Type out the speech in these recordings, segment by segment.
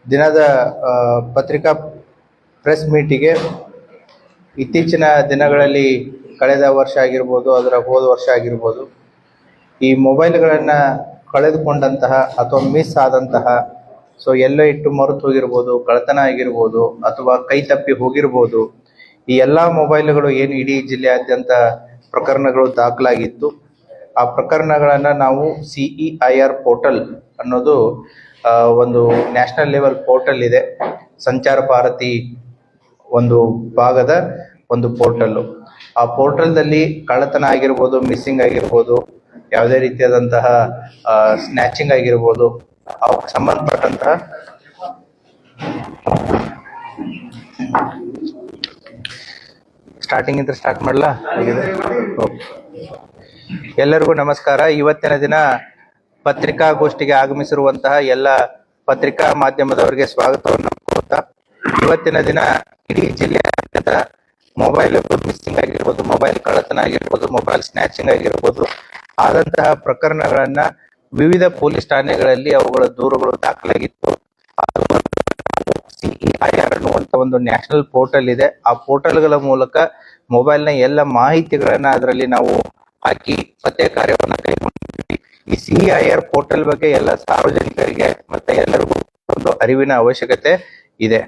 ದಿನದ ಪತ್ರಿಕಾ ಪ್ರೆಸ್ ಮೀಟಿಗೆ ಇತ್ತೀಚಿನ ದಿನಗಳಲ್ಲಿ ಕಳೆದ ವರ್ಷ ಆಗಿರ್ಬೋದು, ಅದರ ಹೋದ ವರ್ಷ ಆಗಿರ್ಬೋದು, ಈ ಮೊಬೈಲ್ಗಳನ್ನು ಕಳೆದುಕೊಂಡಂತಹ ಅಥವಾ ಮಿಸ್ ಆದಂತಹ, ಸೊ ಎಲ್ಲೋ ಇಟ್ಟು ಮರೆತು ಹೋಗಿರ್ಬೋದು, ಕಳ್ಳತನ ಆಗಿರ್ಬೋದು ಅಥವಾ ಕೈ ತಪ್ಪಿ ಹೋಗಿರ್ಬೋದು, ಈ ಎಲ್ಲ ಮೊಬೈಲ್ಗಳು ಏನು ಇಡೀ ಜಿಲ್ಲೆಯಾದ್ಯಂತ ಪ್ರಕರಣಗಳು ದಾಖಲಾಗಿತ್ತು. ಆ ಪ್ರಕರಣಗಳನ್ನು ನಾವು CEIR ಪೋರ್ಟಲ್ ಅನ್ನೋದು ಒಂದು ನ್ಯಾಷನಲ್ ಲೆವೆಲ್ ಪೋರ್ಟಲ್ ಇದೆ, ಸಂಚಾರ ಭಾರತಿ ಒಂದು ಭಾಗದ ಒಂದು ಪೋರ್ಟಲ್ಲು. ಆ ಪೋರ್ಟಲ್ದಲ್ಲಿ ಕಳ್ಳತನ ಆಗಿರ್ಬೋದು, ಮಿಸ್ಸಿಂಗ್ ಆಗಿರ್ಬೋದು, ಯಾವುದೇ ರೀತಿಯಾದಂತಹ ಸ್ನ್ಯಾಚಿಂಗ್ ಆಗಿರ್ಬೋದು, ಅವಕ್ಕೆ ಸಂಬಂಧಪಟ್ಟಂತಹ ಸ್ಟಾರ್ಟಿಂಗ್ ಇಂದ ಸ್ಟಾರ್ಟ್ ಮಾಡಲಾ? ಎಲ್ಲರಿಗೂ ನಮಸ್ಕಾರ. ಇವತ್ತಿನ ದಿನ ಪತ್ರಿಕಾಗೋಷ್ಠಿಗೆ ಆಗಮಿಸಿರುವಂತಹ ಎಲ್ಲ ಪತ್ರಿಕಾ ಮಾಧ್ಯಮದವರಿಗೆ ಸ್ವಾಗತವನ್ನು ಕೋರುತ್ತಾ, ಇವತ್ತಿನ ದಿನ ಇಡೀ ಜಿಲ್ಲೆಯಾದ್ಯಂತ ಮೊಬೈಲ್ ಮಿಸ್ಸಿಂಗ್ ಆಗಿರ್ಬೋದು, ಮೊಬೈಲ್ ಕಳ್ಳತನ ಆಗಿರ್ಬೋದು, ಮೊಬೈಲ್ ಸ್ನ್ಯಾಚಿಂಗ್ ಆಗಿರ್ಬೋದು ಆದಂತಹ ಪ್ರಕರಣಗಳನ್ನ ವಿವಿಧ ಪೊಲೀಸ್ ಠಾಣೆಗಳಲ್ಲಿ ಅವುಗಳ ದೂರುಗಳು ದಾಖಲಾಗಿತ್ತು. CEIR ಅನ್ನುವಂತ ಒಂದು ನ್ಯಾಷನಲ್ ಪೋರ್ಟಲ್ ಇದೆ. ಆ ಪೋರ್ಟಲ್ಗಳ ಮೂಲಕ ಮೊಬೈಲ್ನ ಎಲ್ಲ ಮಾಹಿತಿಗಳನ್ನ ಅದರಲ್ಲಿ ನಾವು ಹಾಕಿ ಪತ್ತೆ ಕಾರ್ಯವನ್ನ ಕೈಗೊಂಡಿದ್ದೀವಿ. ಈ CEIR ಪೋರ್ಟಲ್ ಬಗ್ಗೆ ಎಲ್ಲ ಸಾರ್ವಜನಿಕರಿಗೆ ಮತ್ತೆ ಎಲ್ಲರಿಗೂ ಒಂದು ಅರಿವಿನ ಅವಶ್ಯಕತೆ ಇದೆ.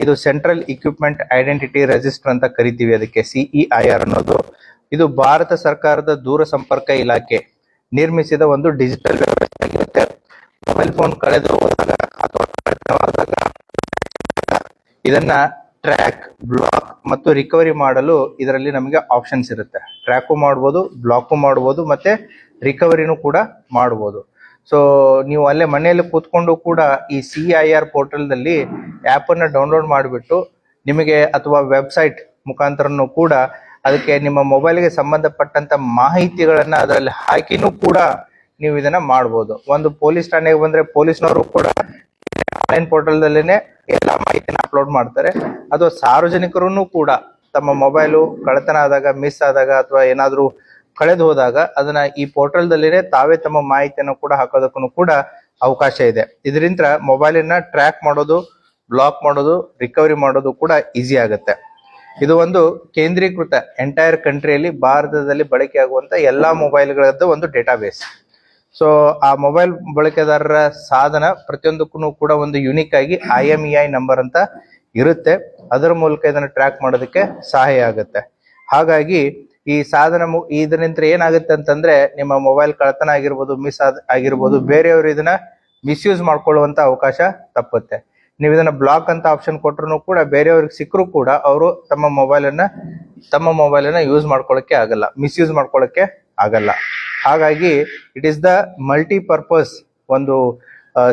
ಇದು ಸೆಂಟ್ರಲ್ ಇಕ್ವಿಪ್ಮೆಂಟ್ ಐಡೆಂಟಿಟಿ ರಿಜಿಸ್ಟರ್ ಅಂತ ಕರಿತೀವಿ ಅದಕ್ಕೆ, CEIR ಅನ್ನೋದು. ಇದು ಭಾರತ ಸರ್ಕಾರದ ದೂರ ಸಂಪರ್ಕ ಇಲಾಖೆ ನಿರ್ಮಿಸಿದ ಒಂದು ಡಿಜಿಟಲ್ ವ್ಯವಸ್ಥೆ ಆಗಿರುತ್ತೆ. ಮೊಬೈಲ್ ಫೋನ್ ಕಳೆದು ಹೋದಾಗ ಅಥವಾ ಕಳ್ಳತನವಾದಾಗ ಇದನ್ನ ಟ್ರ್ಯಾಕ್, ಬ್ಲಾಕ್ ಮತ್ತು ರಿಕವರಿ ಮಾಡಲು ಇದರಲ್ಲಿ ನಮಗೆ ಆಪ್ಷನ್ಸ್ ಇರುತ್ತೆ. ಟ್ರ್ಯಾಕು ಮಾಡ್ಬೋದು, ಬ್ಲಾಕು ಮಾಡ್ಬೋದು, ಮತ್ತೆ ರಿಕವರಿನೂ ಕೂಡ ಮಾಡ್ಬೋದು. ಸೊ ನೀವು ಅಲ್ಲೇ ಮನೆಯಲ್ಲಿ ಕೂತ್ಕೊಂಡು ಕೂಡ ಈ CEIR ಪೋರ್ಟಲ್ದಲ್ಲಿ ಆ್ಯಪನ್ನು ಡೌನ್ಲೋಡ್ ಮಾಡಿಬಿಟ್ಟು ನಿಮಗೆ ಅಥವಾ ವೆಬ್ಸೈಟ್ ಮುಖಾಂತರನೂ ಕೂಡ ಅದಕ್ಕೆ ನಿಮ್ಮ ಮೊಬೈಲ್ಗೆ ಸಂಬಂಧಪಟ್ಟಂತ ಮಾಹಿತಿಗಳನ್ನ ಅದರಲ್ಲಿ ಹಾಕಿನೂ ಕೂಡ ನೀವು ಇದನ್ನ ಮಾಡ್ಬೋದು. ಒಂದು ಪೊಲೀಸ್ ಠಾಣೆಗೆ ಬಂದ್ರೆ ಪೊಲೀಸ್ನವರು ಕೂಡ ಆನ್ಲೈನ್ ಪೋರ್ಟಲ್ದಲ್ಲೇನೆ ಎಲ್ಲ ಮಾಹಿತಿನ ಅಪ್ಲೋಡ್ ಮಾಡ್ತಾರೆ. ಅಥವಾ ಸಾರ್ವಜನಿಕರು ಕೂಡ ತಮ್ಮ ಮೊಬೈಲು ಕಳ್ಳತನ ಆದಾಗ, ಮಿಸ್ ಆದಾಗ ಅಥವಾ ಏನಾದ್ರೂ ಕಳೆದು ಹೋದಾಗ ಅದನ್ನ ಈ ಪೋರ್ಟಲ್ದಲ್ಲಿನೇ ತಾವೇ ತಮ್ಮ ಮಾಹಿತಿಯನ್ನು ಕೂಡ ಹಾಕೋದಕ್ಕೂ ಕೂಡ ಅವಕಾಶ ಇದೆ. ಇದರಿಂದ ಮೊಬೈಲಿನ ಟ್ರ್ಯಾಕ್ ಮಾಡೋದು, ಬ್ಲಾಕ್ ಮಾಡೋದು, ರಿಕವರಿ ಮಾಡೋದು ಕೂಡ ಈಸಿ ಆಗುತ್ತೆ. ಇದು ಒಂದು ಕೇಂದ್ರೀಕೃತ ಎಂಟೈರ್ ಕಂಟ್ರಿಯಲ್ಲಿ ಭಾರತದಲ್ಲಿ ಬಳಕೆ ಆಗುವಂತ ಎಲ್ಲಾ ಮೊಬೈಲ್ಗಳದ್ದು ಒಂದು ಡೇಟಾಬೇಸ್. ಸೊ ಆ ಮೊಬೈಲ್ ಬಳಕೆದಾರರ ಸಾಧನ ಪ್ರತಿಯೊಂದಕ್ಕೂ ಕೂಡ ಒಂದು ಯುನಿಕ್ ಆಗಿ IMEI ನಂಬರ್ ಅಂತ ಇರುತ್ತೆ. ಅದರ ಮೂಲಕ ಇದನ್ನು ಟ್ರ್ಯಾಕ್ ಮಾಡೋದಕ್ಕೆ ಸಹಾಯ ಆಗುತ್ತೆ. ಹಾಗಾಗಿ ಈ ಸಾಧನ ಇದರಿಂದ ಏನಾಗುತ್ತೆ ಅಂತಂದ್ರೆ ನಿಮ್ಮ ಮೊಬೈಲ್ ಕಳ್ಳತನ ಆಗಿರ್ಬೋದು, ಮಿಸ್ ಆಗಿರ್ಬೋದು, ಬೇರೆಯವರು ಇದನ್ನ ಮಿಸ್ಯೂಸ್ ಮಾಡ್ಕೊಳ್ಳುವಂತ ಅವಕಾಶ ತಪ್ಪುತ್ತೆ. ನೀವು ಇದನ್ನ ಬ್ಲಾಕ್ ಅಂತ ಆಪ್ಷನ್ ಕೊಟ್ಟರು ಕೂಡ ಬೇರೆಯವ್ರಿಗೆ ಸಿಕ್ಕರೂ ಕೂಡ ಅವರು ತಮ್ಮ ಮೊಬೈಲನ್ನ ಯೂಸ್ ಮಾಡ್ಕೊಳ್ಳೋಕೆ ಆಗಲ್ಲ, ಮಿಸ್ಯೂಸ್ ಮಾಡ್ಕೊಳ್ಳೋಕೆ ಆಗಲ್ಲ. ಹಾಗಾಗಿ ಇಟ್ ಈಸ್ ದ ಮಲ್ಟಿಪರ್ಪಸ್ ಒಂದು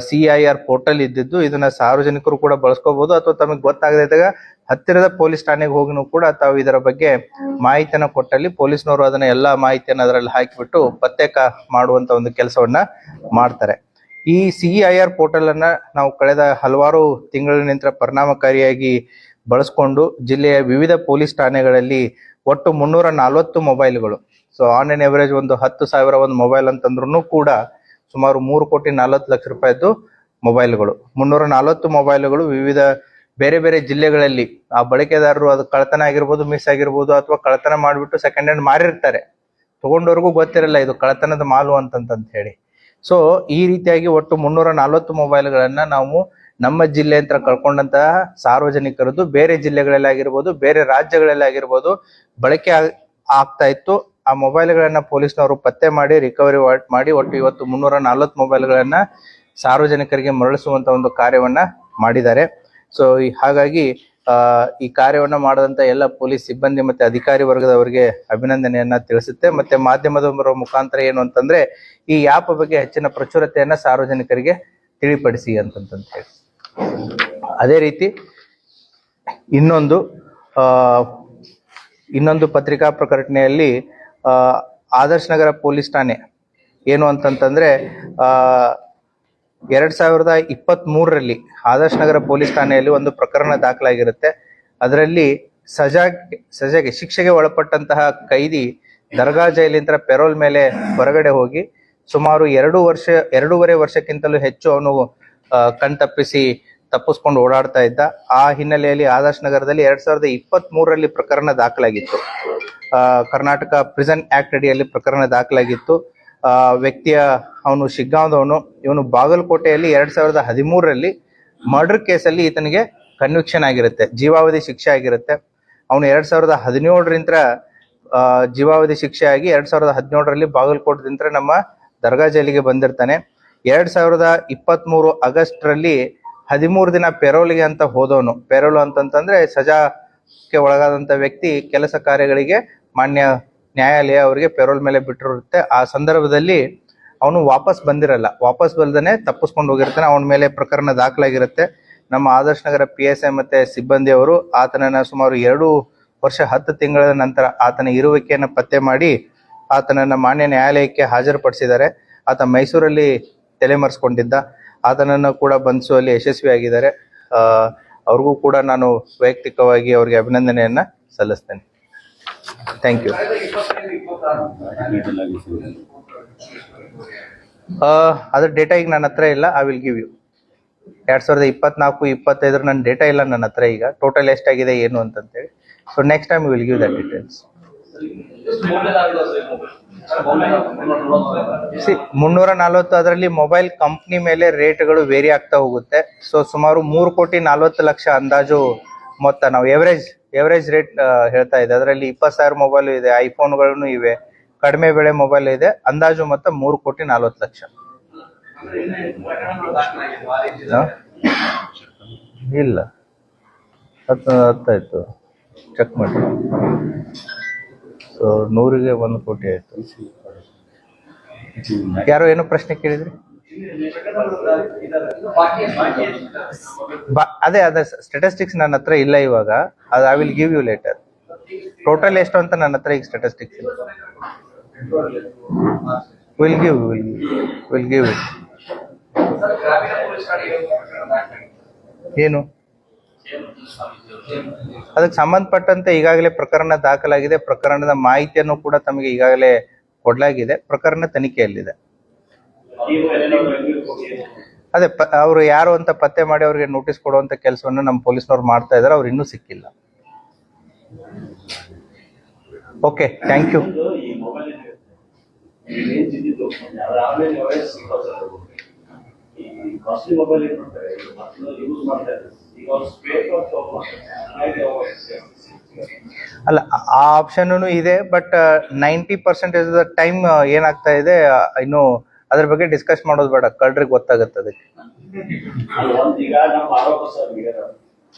CEIR ಪೋರ್ಟಲ್ ಇದ್ದಿದ್ದು. ಇದನ್ನ ಸಾರ್ವಜನಿಕರು ಕೂಡ ಬಳಸ್ಕೋಬಹುದು ಅಥವಾ ತಮಗೆ ಗೊತ್ತಾಗದೇ ಇದ್ದಾಗ ಹತ್ತಿರದ ಪೊಲೀಸ್ ಠಾಣೆಗೆ ಹೋಗಿನೂ ಕೂಡ ತಾವು ಇದರ ಬಗ್ಗೆ ಮಾಹಿತಿಯನ್ನ ಕೊಟ್ಟಲ್ಲಿ ಪೊಲೀಸ್ನವರು ಅದನ್ನ ಎಲ್ಲಾ ಮಾಹಿತಿಯನ್ನ ಅದರಲ್ಲಿ ಹಾಕಿಬಿಟ್ಟು ಪತ್ತೆ ಮಾಡುವಂತ ಒಂದು ಕೆಲಸವನ್ನ ಮಾಡ್ತಾರೆ. ಈ CEIR ಪೋರ್ಟಲ್ ಅನ್ನ ನಾವು ಕಳೆದ ಹಲವಾರು ತಿಂಗಳಿನಿಂದ ಪರಿಣಾಮಕಾರಿಯಾಗಿ ಬಳಸ್ಕೊಂಡು ಜಿಲ್ಲೆಯ ವಿವಿಧ ಪೊಲೀಸ್ ಠಾಣೆಗಳಲ್ಲಿ ಒಟ್ಟು 340 ಮೊಬೈಲ್ಗಳು, ಸೊ ಆನ್ ಎನ್ ಎವರೇಜ್ ಒಂದು 10,000 ಒಂದು ಮೊಬೈಲ್ ಅಂತಂದ್ರೂ ಕೂಡ ಸುಮಾರು 3,40,00,000 ರೂಪಾಯಿದ್ದು ಮೊಬೈಲ್ಗಳು, 340 ಮೊಬೈಲ್ಗಳು ವಿವಿಧ ಬೇರೆ ಬೇರೆ ಜಿಲ್ಲೆಗಳಲ್ಲಿ ಆ ಬಳಕೆದಾರರು ಅದು ಕಳ್ಳತನ ಆಗಿರ್ಬೋದು, ಮಿಸ್ ಆಗಿರ್ಬೋದು, ಅಥವಾ ಕಳ್ಳತನ ಮಾಡಿಬಿಟ್ಟು ಸೆಕೆಂಡ್ ಹ್ಯಾಂಡ್ ಮಾರಿರ್ತಾರೆ. ತಗೊಂಡವ್ರಿಗೂ ಗೊತ್ತಿರಲ್ಲ ಇದು ಕಳ್ಳತನದ ಮಾಲು ಅಂತಂತ ಹೇಳಿ. ಸೊ ಈ ರೀತಿಯಾಗಿ ಒಟ್ಟು 340 ಮೊಬೈಲ್ಗಳನ್ನ ನಾವು ನಮ್ಮ ಜಿಲ್ಲೆ ಅಂತ ಕಳ್ಕೊಂಡಂತಹ ಸಾರ್ವಜನಿಕರದ್ದು ಬೇರೆ ಜಿಲ್ಲೆಗಳಲ್ಲಿ ಆಗಿರ್ಬೋದು, ಬೇರೆ ರಾಜ್ಯಗಳಲ್ಲಿ ಆಗಿರ್ಬೋದು ಬಳಕೆ ಆಗ್ತಾ ಇತ್ತು. ಆ ಮೊಬೈಲ್ಗಳನ್ನ ಪೊಲೀಸ್ನವರು ಪತ್ತೆ ಮಾಡಿ ರಿಕವರಿ ಮಾಡಿ ಒಟ್ಟು ಇವತ್ತು 340 ಮೊಬೈಲ್ಗಳನ್ನ ಸಾರ್ವಜನಿಕರಿಗೆ ಮರಳಿಸುವಂತ ಒಂದು ಕಾರ್ಯವನ್ನ ಮಾಡಿದ್ದಾರೆ. ಸೊ ಹಾಗಾಗಿ ಈ ಕಾರ್ಯವನ್ನ ಮಾಡದಂತ ಎಲ್ಲ ಪೊಲೀಸ್ ಸಿಬ್ಬಂದಿ ಮತ್ತೆ ಅಧಿಕಾರಿ ವರ್ಗದವರಿಗೆ ಅಭಿನಂದನೆಯನ್ನ ತಿಳಿಸುತ್ತೆ. ಮತ್ತೆ ಮಾಧ್ಯಮದವರ ಮುಖಾಂತರ ಏನು ಅಂತಂದ್ರೆ ಈ ಆ್ಯಪ್ ಬಗ್ಗೆ ಹೆಚ್ಚಿನ ಪ್ರಚುರತೆಯನ್ನ ಸಾರ್ವಜನಿಕರಿಗೆ ತಿಳಿಪಡಿಸಿ ಅಂತಂತ ಹೇಳಿ. ಅದೇ ರೀತಿ ಇನ್ನೊಂದು ಪತ್ರಿಕಾ ಪ್ರಕಟಣೆಯಲ್ಲಿ ಆದರ್ಶ ನಗರ ಪೊಲೀಸ್ ಠಾಣೆ ಏನು ಅಂತಂತಂದ್ರೆ 2023ರಲ್ಲಿ ಆದರ್ಶ ನಗರ ಪೊಲೀಸ್ ಠಾಣೆಯಲ್ಲಿ ಒಂದು ಪ್ರಕರಣ ದಾಖಲಾಗಿರುತ್ತೆ. ಅದರಲ್ಲಿ ಸಜಾಗೆ ಶಿಕ್ಷೆಗೆ ಒಳಪಟ್ಟಂತಹ ಕೈದಿ ದರ್ಗಾ ಜೈಲಿಂದ ಪೆರೋಲ್ ಮೇಲೆ ಹೊರಗಡೆ ಹೋಗಿ ಸುಮಾರು 2 ವರ್ಷ 2.5 ವರ್ಷಕ್ಕಿಂತಲೂ ಹೆಚ್ಚು ಅವನು ಕಣ್ತಪ್ಪಿಸಿ ತಪ್ಪಿಸ್ಕೊಂಡು ಓಡಾಡ್ತಾ ಇದ್ದ. ಆ ಹಿನ್ನೆಲೆಯಲ್ಲಿ ಆದರ್ಶ್ ನಗರದಲ್ಲಿ 2023ರಲ್ಲಿ ಪ್ರಕರಣ ದಾಖಲಾಗಿತ್ತು. ಕರ್ನಾಟಕ ಪ್ರಿಸನ್ ಆಕ್ಟ್ ಅಡಿಯಲ್ಲಿ ಪ್ರಕರಣ ದಾಖಲಾಗಿತ್ತು. ವ್ಯಕ್ತಿಯ ಅವನು ಶಿಗ್ಗಾಂವದವನು. ಇವನು ಬಾಗಲಕೋಟೆಯಲ್ಲಿ 2013ರಲ್ಲಿ ಮರ್ಡರ್ ಕೇಸಲ್ಲಿ ಈತನಿಗೆ ಕನ್ವಿಕ್ಷನ್ ಆಗಿರುತ್ತೆ, ಜೀವಾವಧಿ ಶಿಕ್ಷೆ ಆಗಿರುತ್ತೆ. ಅವನು 2017ರಿಂದ ಜೀವಾವಧಿ ಶಿಕ್ಷೆ ಆಗಿ 2017ರಲ್ಲಿ ಬಾಗಲಕೋಟದಿಂದ ನಮ್ಮ ದರ್ಗಾ ಜೈಲಿಗೆ ಬಂದಿರ್ತಾನೆ. 2023 ಆಗಸ್ಟ್ರಲ್ಲಿ 13 ದಿನ ಪೆರೋಲ್ಗೆ ಅಂತ ಹೋದವನು. ಪೆರೋಲ್ ಅಂತಂತಂದ್ರೆ ಸಜಾಕ್ಕೆ ಒಳಗಾದಂಥ ವ್ಯಕ್ತಿ ಕೆಲಸ ಕಾರ್ಯಗಳಿಗೆ ಮಾನ್ಯ ನ್ಯಾಯಾಲಯ ಅವರಿಗೆ ಪೆರೋಲ್ ಮೇಲೆ ಬಿಟ್ಟಿರುತ್ತೆ. ಆ ಸಂದರ್ಭದಲ್ಲಿ ಅವನು ವಾಪಸ್ ಬಂದಿರಲ್ಲ, ವಾಪಸ್ ಬಲ್ದನೆ ತಪ್ಪಿಸ್ಕೊಂಡು ಹೋಗಿರ್ತಾನೆ. ಅವನ ಮೇಲೆ ಪ್ರಕರಣ ದಾಖಲಾಗಿರುತ್ತೆ. ನಮ್ಮ ಆದರ್ಶ್ ನಗರ PSI ಮತ್ತೆ ಸಿಬ್ಬಂದಿಯವರು ಆತನನ್ನ ಸುಮಾರು 2 ವರ್ಷ 10 ತಿಂಗಳ ನಂತರ ಆತನ ಇರುವಿಕೆಯನ್ನು ಪತ್ತೆ ಮಾಡಿ ಆತನನ್ನ ಮಾನ್ಯ ನ್ಯಾಯಾಲಯಕ್ಕೆ ಹಾಜರುಪಡಿಸಿದ್ದಾರೆ. ಆತ ಮೈಸೂರಲ್ಲಿ ತಲೆಮರೆಸ್ಕೊಂಡಿದ್ದ. ಆತನನ್ನು ಕೂಡ ಬಂಧಿಸುವಲ್ಲಿ ಯಶಸ್ವಿಯಾಗಿದ್ದಾರೆ. ಅವ್ರಿಗೂ ಕೂಡ ನಾನು ವೈಯಕ್ತಿಕವಾಗಿ ಅವ್ರಿಗೆ ಅಭಿನಂದನೆಯನ್ನ ಸಲ್ಲಿಸ್ತೇನೆ. Thank you. ಅದ್ರ ಡೇಟಾ ಈಗ ನನ್ನ ಹತ್ರ ಇಲ್ಲ. I will give you. 2024-25 ನನ್ನ ಡೇಟಾ ಇಲ್ಲ ನನ್ನ ಹತ್ರ ಈಗ, ಟೋಟಲ್ ಎಷ್ಟಾಗಿದೆ ಏನು ಅಂತಂತೇಳಿ. So next time will give that details. 340 ಅದರಲ್ಲಿ ಮೊಬೈಲ್ ಕಂಪ್ನಿ ಮೇಲೆ ರೇಟ್ಗಳು ವೇರಿ ಆಗ್ತಾ ಹೋಗುತ್ತೆ. ಸೊ ಸುಮಾರು 3,40,00,000 ಅಂದಾಜು ಮೊತ್ತ ನಾವು ಎವರೇಜ್ ರೇಟ್ ಹೇಳ್ತಾ ಇದೆ. ಅದರಲ್ಲಿ 20,000 ಮೊಬೈಲ್ ಇದೆ, ಐಫೋನ್ಗಳನ್ನು ಇವೆ, ಕಡಿಮೆ ಬೆಲೆ ಮೊಬೈಲ್ ಇದೆ. ಅಂದಾಜು ಮೊತ್ತ 3,40,00,000. ಇಲ್ಲ, ಹತ್ತಾಯ್ತು, ಚೆಕ್ ಮಾಡಿ. ಸೊ 100ಗೆ 1 ಕೋಟಿ ಆಯ್ತು. ಯಾರೋ ಏನೋ ಪ್ರಶ್ನೆ ಕೇಳಿದ್ರಿ? ಅದೇ ಸ್ಟಾಟಿಸ್ಟಿಕ್ಸ್ ನನ್ನ ಹತ್ರ ಇಲ್ಲ ಇವಾಗ. ಅದು I will give you later. Total ಎಷ್ಟು ಅಂತ ನನ್ನ ಹತ್ರ ಈಗ ಸ್ಟಾಟಿಸ್ಟಿಕ್ಸ್ ಇಲ್ಲ. Will give it. ಏನು ಅದಕ್ಕೆ ಸಂಬಂಧಪಟ್ಟಂತೆ ಈಗಾಗಲೇ ಪ್ರಕರಣ ದಾಖಲಾಗಿದೆ. ಪ್ರಕರಣದ ಮಾಹಿತಿಯನ್ನು ಕೂಡ ತಮಗೆ ಈಗಾಗಲೇ ಕೊಡಲಾಗಿದೆ. ಪ್ರಕರಣ ತನಿಖೆಯಲ್ಲಿದೆ. ಅದೇ ಅವರು ಯಾರು ಅಂತ ಪತ್ತೆ ಮಾಡಿ ಅವರಿಗೆ ನೋಟಿಸ್ ಕೊಡುವಂತ ಕೆಲಸವನ್ನು ನಮ್ಮ ಪೊಲೀಸ್ನವ್ರು ಮಾಡ್ತಾ ಇದ್ದಾರೆ. ಅವ್ರು ಇನ್ನೂ ಸಿಕ್ಕಿಲ್ಲ. Okay, thank you. ಅಲ್ಲ, ಆ ಆಪ್ಷನ್ ಇದೆ. ಬಟ್ 90% ಟೈಮ್ ಏನಾಗ್ತಾ ಇದೆ, ಇನ್ನು ಅದ್ರ ಬಗ್ಗೆ ಡಿಸ್ಕಸ್ ಮಾಡೋದು ಬೇಡ. ಕಳ್ರಿಗೆ ಗೊತ್ತಾಗುತ್ತೆ ಅದಕ್ಕೆ.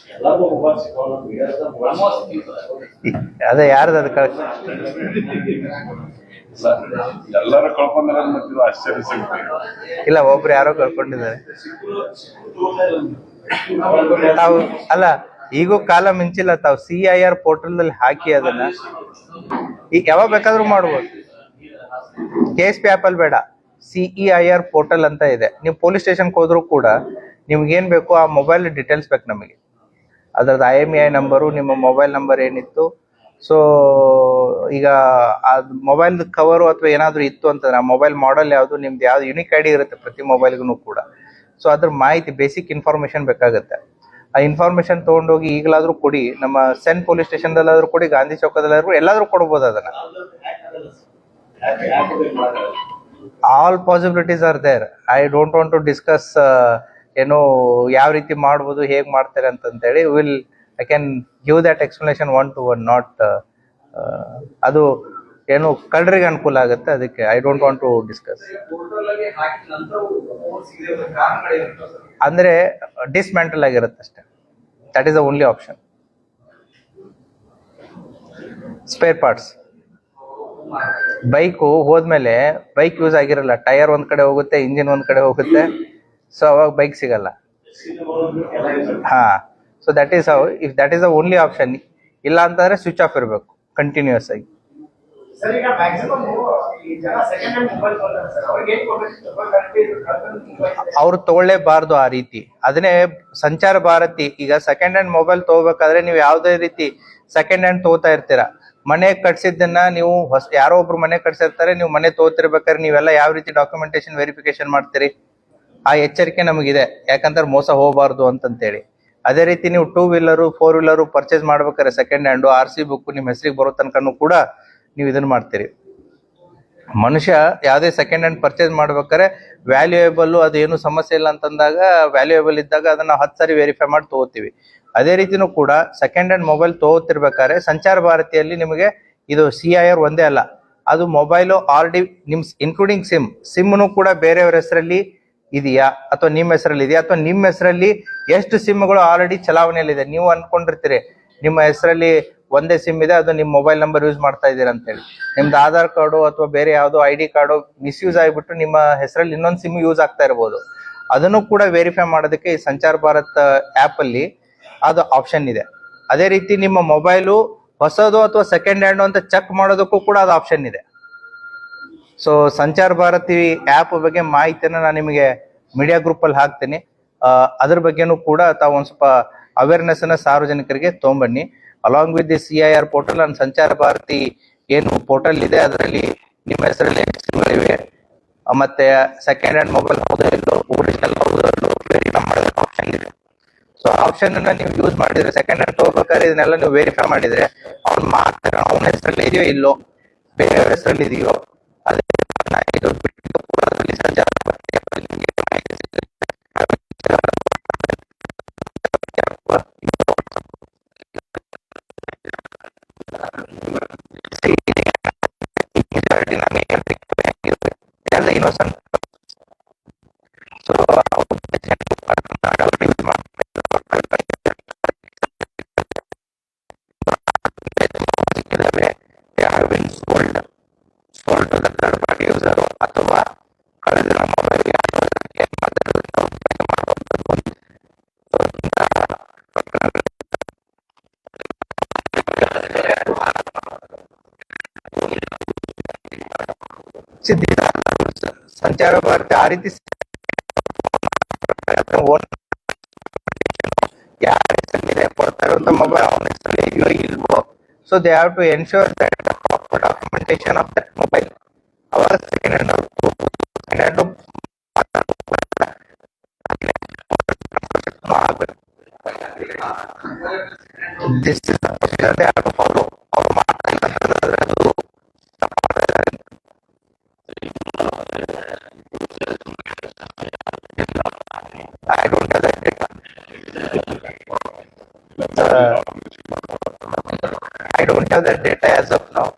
ಅದೇ ಯಾರ್ದು ಅದು ಎಲ್ಲರೂ ಕಳ್ಕೊಂಡ್ರೆ ಆಶ್ಚರ್ಯ ಸಿಗುತ್ತೆ. ಇಲ್ಲ, ಒಬ್ರು ಯಾರೋ ಕಳ್ಕೊಂಡಿದ್ದಾರೆ. ತಾವು ಅಲ್ಲ, ಈಗೂ ಕಾಲ ಮಿಂಚಿಲ್ಲ. ತಾವು CIR ಪೋರ್ಟಲ್ ಹಾಕಿ ಅದನ್ನ ಈಗ ಯಾವಾಗ ಬೇಕಾದ್ರೂ ಮಾಡ್ಬೋದು. KSP ಆ್ಯಪಲ್ಲಿ ಬೇಡ, CEIR ಪೋರ್ಟಲ್ ಅಂತ ಇದೆ. ನೀವು ಪೊಲೀಸ್ ಸ್ಟೇಷನ್ಗೆ ಹೋದ್ರೂ ಕೂಡ ನಿಮ್ಗೇನ್ ಬೇಕು, ಆ ಮೊಬೈಲ್ ಡೀಟೇಲ್ಸ್ ಬೇಕು ನಮಗೆ. ಅದ್ರದ್ದು IMEI ನಂಬರು, ನಿಮ್ಮ ಮೊಬೈಲ್ ನಂಬರ್ ಏನಿತ್ತು. ಸೊ ಈಗ ಆ ಮೊಬೈಲ್ ಕವರು ಅಥವಾ ಏನಾದ್ರು ಇತ್ತು ಅಂತಂದ್ರೆ ಆ ಮೊಬೈಲ್ ಮಾಡೆಲ್ ಯಾವುದು, ನಿಮ್ದು ಯಾವ್ದು ಯುನಿಕ್ ID ಇರುತ್ತೆ ಪ್ರತಿ ಮೊಬೈಲ್ಗೂ ಕೂಡ. ಸೊ ಅದ್ರ ಮಾಹಿತಿ, ಬೇಸಿಕ್ ಇನ್ಫಾರ್ಮೇಶನ್ ಬೇಕಾಗುತ್ತೆ. ಆ ಇನ್ಫಾರ್ಮೇಶನ್ ತಗೊಂಡೋಗಿ ಈಗಲಾದ್ರೂ ಕೊಡಿ. ನಮ್ಮ ಸೆನ್ ಪೊಲೀಸ್ ಸ್ಟೇಷನ್ದಲ್ಲಾದ್ರೂ ಕೊಡಿ, ಗಾಂಧಿ ಚೌಕದಲ್ಲಾದ್ರೂ, ಎಲ್ಲಾದ್ರೂ ಕೊಡ್ಬೋದು ಅದನ್ನ. All possibilities are there. I don't want to discuss ಏನು ಯಾವ ರೀತಿ ಮಾಡ್ಬೋದು, ಹೇಗ್ ಮಾಡ್ತಾರೆ ಅಂತಂತೇಳಿ. I can give that explanation 1 to 1, not ಅದು ಏನು ಕಳ್ಳರಿಗೆ ಅನುಕೂಲ ಆಗುತ್ತೆ. ಅದಕ್ಕೆ I don't want to discuss. ಅಂದ್ರೆ ಡಿಸ್ಮ್ಯಾಂಟಲ್ ಆಗಿರುತ್ತೆ ಅಷ್ಟೇ. That is the only option. Spare parts, bike ಹೋದ್ಮೇಲೆ ಬೈಕ್ ಯೂಸ್ ಆಗಿರಲ್ಲ, ಟೈರ್ ಒಂದ್ ಕಡೆ ಹೋಗುತ್ತೆ, ಇಂಜಿನ್ ಒಂದ್ ಕಡೆ ಹೋಗುತ್ತೆ. ಸೊ ಅವಾಗ ಬೈಕ್ ಸಿಗಲ್ಲ. ಹಾ, so that is how. If that is the only option. ಇಲ್ಲ ಅಂತಂದ್ರೆ ಸ್ವಿಚ್ ಆಫ್ ಇರಬೇಕು ಕಂಟಿನ್ಯೂಸ್ ಆಗಿ. ಅವ್ರು ತಗೊಳ್ಳೇಬಾರ್ದು ಆ ರೀತಿ. ಅದನ್ನೇ ಸಂಚಾರ ಭಾರತಿ ಈಗ ಸೆಕೆಂಡ್ ಹ್ಯಾಂಡ್ ಮೊಬೈಲ್ ತಗೋಬೇಕಾದ್ರೆ ನೀವು ಯಾವುದೇ ರೀತಿ ಸೆಕೆಂಡ್ ಹ್ಯಾಂಡ್ ತಗೋತಾ ಇರ್ತೀರಾ. ಮನೆ ಕಟ್ಸಿದ್ದನ್ನ ನೀವು ಯಾರೋ ಒಬ್ರು ಮನೆ ಕಟ್ಸಿರ್ತಾರೆ, ನೀವು ಮನೆ ತಗೋತಿರ್ಬೇಕಾದ್ರೆ ನೀವೆಲ್ಲ ಯಾವ ರೀತಿ ಡಾಕ್ಯುಮೆಂಟೇಶನ್ ವೆರಿಫಿಕೇಶನ್ ಮಾಡ್ತೀರಿ? ಆ ಎಚ್ಚರಿಕೆ ನಮಗಿದೆ, ಯಾಕಂದ್ರೆ ಮೋಸ ಹೋಗಬಾರ್ದು ಅಂತಂತೇಳಿ. ಅದೇ ರೀತಿ ನೀವು 2 ವೀಲರು 4 ವೀಲರು ಪರ್ಚೇಸ್ ಮಾಡ್ಬೇಕಾದ್ರೆ ಸೆಕೆಂಡ್ ಹ್ಯಾಂಡು RC ಬುಕ್ ನಿಮ್ಮ ಹೆಸರಿಗೆ ಬರೋ ತನಕನೂ ಕೂಡ ನೀವು ಇದನ್ನ ಮಾಡ್ತೀರಿ. ಮನುಷ್ಯ ಯಾವುದೇ ಸೆಕೆಂಡ್ ಹ್ಯಾಂಡ್ ಪರ್ಚೇಸ್ ಮಾಡ್ಬೇಕಾದ್ರೆ ವ್ಯಾಲ್ಯೂಯೇಬಲ್ ಅದು ಏನು ಸಮಸ್ಯೆ ಇಲ್ಲ ಅಂತಂದಾಗ, ವ್ಯಾಲ್ಯೂಯೇಬಲ್ ಇದ್ದಾಗ ಅದನ್ನ 10 ಸಾರಿ ವೆರಿಫೈ ಮಾಡಿ ತಗೋತೀವಿ. ಅದೇ ರೀತಿನೂ ಕೂಡ ಸೆಕೆಂಡ್ ಹ್ಯಾಂಡ್ ಮೊಬೈಲ್ ತಗೋತಿರ್ಬೇಕಾದ್ರೆ ಸಂಚಾರ ಭಾರತಿಯಲ್ಲಿ ನಿಮಗೆ ಇದು CIR ಒಂದೇ ಅಲ್ಲ, ಅದು ಮೊಬೈಲು ಆಲ್ರೆಡಿ ನಿಮ್ ಇನ್ಕ್ಲೂಡಿಂಗ್ ಸಿಮ್ನು ಕೂಡ ಬೇರೆಯವ್ರ ಹೆಸರಲ್ಲಿ ಇದೆಯಾ ಅಥವಾ ನಿಮ್ಮ ಹೆಸರಲ್ಲಿ ಇದೆಯಾ, ಅಥವಾ ನಿಮ್ಮ ಹೆಸರಲ್ಲಿ ಎಷ್ಟು ಸಿಮ್ಗಳು ಆಲ್ರೆಡಿ ಚಲಾವಣೆಯಲ್ಲಿದೆ. ನೀವು ಅನ್ಕೊಂಡಿರ್ತೀರಿ ನಿಮ್ಮ ಹೆಸರಲ್ಲಿ ಒಂದೇ ಸಿಮ್ ಇದೆ, ಅದು ನಿಮ್ಮ ಮೊಬೈಲ್ ನಂಬರ್ ಯೂಸ್ ಮಾಡ್ತಾ ಇದ್ದೀರಾ ಅಂತೇಳಿ. ನಿಮ್ದು ಆಧಾರ್ ಕಾರ್ಡು ಅಥವಾ ಬೇರೆ ಯಾವುದೋ ID ಕಾರ್ಡು ಮಿಸ್ಯೂಸ್ ಆಗಿಬಿಟ್ಟು ನಿಮ್ಮ ಹೆಸರಲ್ಲಿ ಇನ್ನೊಂದು ಸಿಮ್ ಯೂಸ್ ಆಗ್ತಾ ಇರ್ಬೋದು. ಅದನ್ನು ಕೂಡ ವೆರಿಫೈ ಮಾಡೋದಕ್ಕೆ ಈ ಸಂಚಾರ್ ಭಾರತ್ ಆ್ಯಪ್ ಅಲ್ಲಿ ಅದು ಆಪ್ಷನ್ ಇದೆ. ಅದೇ ರೀತಿ ನಿಮ್ಮ ಮೊಬೈಲು ಹೊಸದು ಅಥವಾ ಸೆಕೆಂಡ್ ಹ್ಯಾಂಡ್ ಅಂತ ಚೆಕ್ ಮಾಡೋದಕ್ಕೂ ಕೂಡ ಅದು ಆಪ್ಷನ್ ಇದೆ. ಸೊ ಸಂಚಾರ್ ಭಾರತಿ ಆ್ಯಪ್ ಬಗ್ಗೆ ಮಾಹಿತಿಯನ್ನು ನಾನು ನಿಮಗೆ ಮೀಡಿಯಾ ಗ್ರೂಪ್ ಅಲ್ಲಿ ಹಾಕ್ತೀನಿ. ಅದ್ರ ಬಗ್ಗೆನೂ ಕೂಡ ತಾವು ಒಂದು ಸ್ವಲ್ಪ ಅವೇರ್ನೆಸ್ ಅನ್ನ ಸಾರ್ವಜನಿಕರಿಗೆ ತೊಗೊಂಬನ್ನಿ. Along with the CIR portal and Sanchar Bharati ಏನು ಪೋರ್ಟಲ್ ಇದೆ ಅದರಲ್ಲಿ ನಿಮ್ಮ ಹೆಸರಲ್ಲಿ ಸಿಮ್ಗಳಿವೆ, ಮತ್ತೆ ಸೆಕೆಂಡ್ ಹ್ಯಾಂಡ್ ಮೊಬೈಲ್ ಹೌದೋ ಇಲ್ಲೋ, ಒರಿಜಿನಲ್ ಹೌದೋ ಇಲ್ಲೋ ವೆರಿಫೈ ಮಾಡೋದಕ್ಕೆ ಆಪ್ಷನ್ ಇದೆ. ಸೊ ಆಪ್ಷನ್ ಅನ್ನ ನೀವು ಯೂಸ್ ಮಾಡಿದ್ರೆ ಸೆಕೆಂಡ್ ಹ್ಯಾಂಡ್ ತಗೋಬೇಕಾದ್ರೆ ಇದನ್ನೆಲ್ಲ ನೀವು ವೆರಿಫೈ ಮಾಡಿದ್ರೆ ಅವ್ನು ಮಾತ್ರ ಅವನ ಹೆಸರಲ್ಲಿ ಇದೆಯೋ ಇಲ್ಲೋ, ಬೇರೆಯವ್ರ ಹೆಸರಲ್ಲಿ ಇದೆಯೋ, ಅದೇ ಸಂಚಾರ ಇನ್ನೋಸೆಂಟ್. ಸೊ ಅಥವಾ ಕಳೆದ ಮೊಬೈಲ್ ಸಂಚಾರ ಭಾರತಿ ಆ ರೀತಿ ಯಾರ ಹೆಸರಿದೆ ಕೊಡ್ತಾ ಇರುವಂತ ಮೊಬೈಲ್ ಅವನ ಹೆಸರಲ್ಲಿ ಇದೆಯೋ ಇಲ್ವೋ. So they have to ensure that proper documentation of that mobile. ಅವಾಗ second hand this is the procedure they have to follow. ಅವ್ರು ಮಾಡ್ತಾ ಇಲ್ಲ ಅಂತಂದ್ರೆ ಅದು I don't have that data. I don't have that data as of now.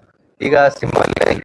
ಈಗ sim ಅಲ್ಲಿ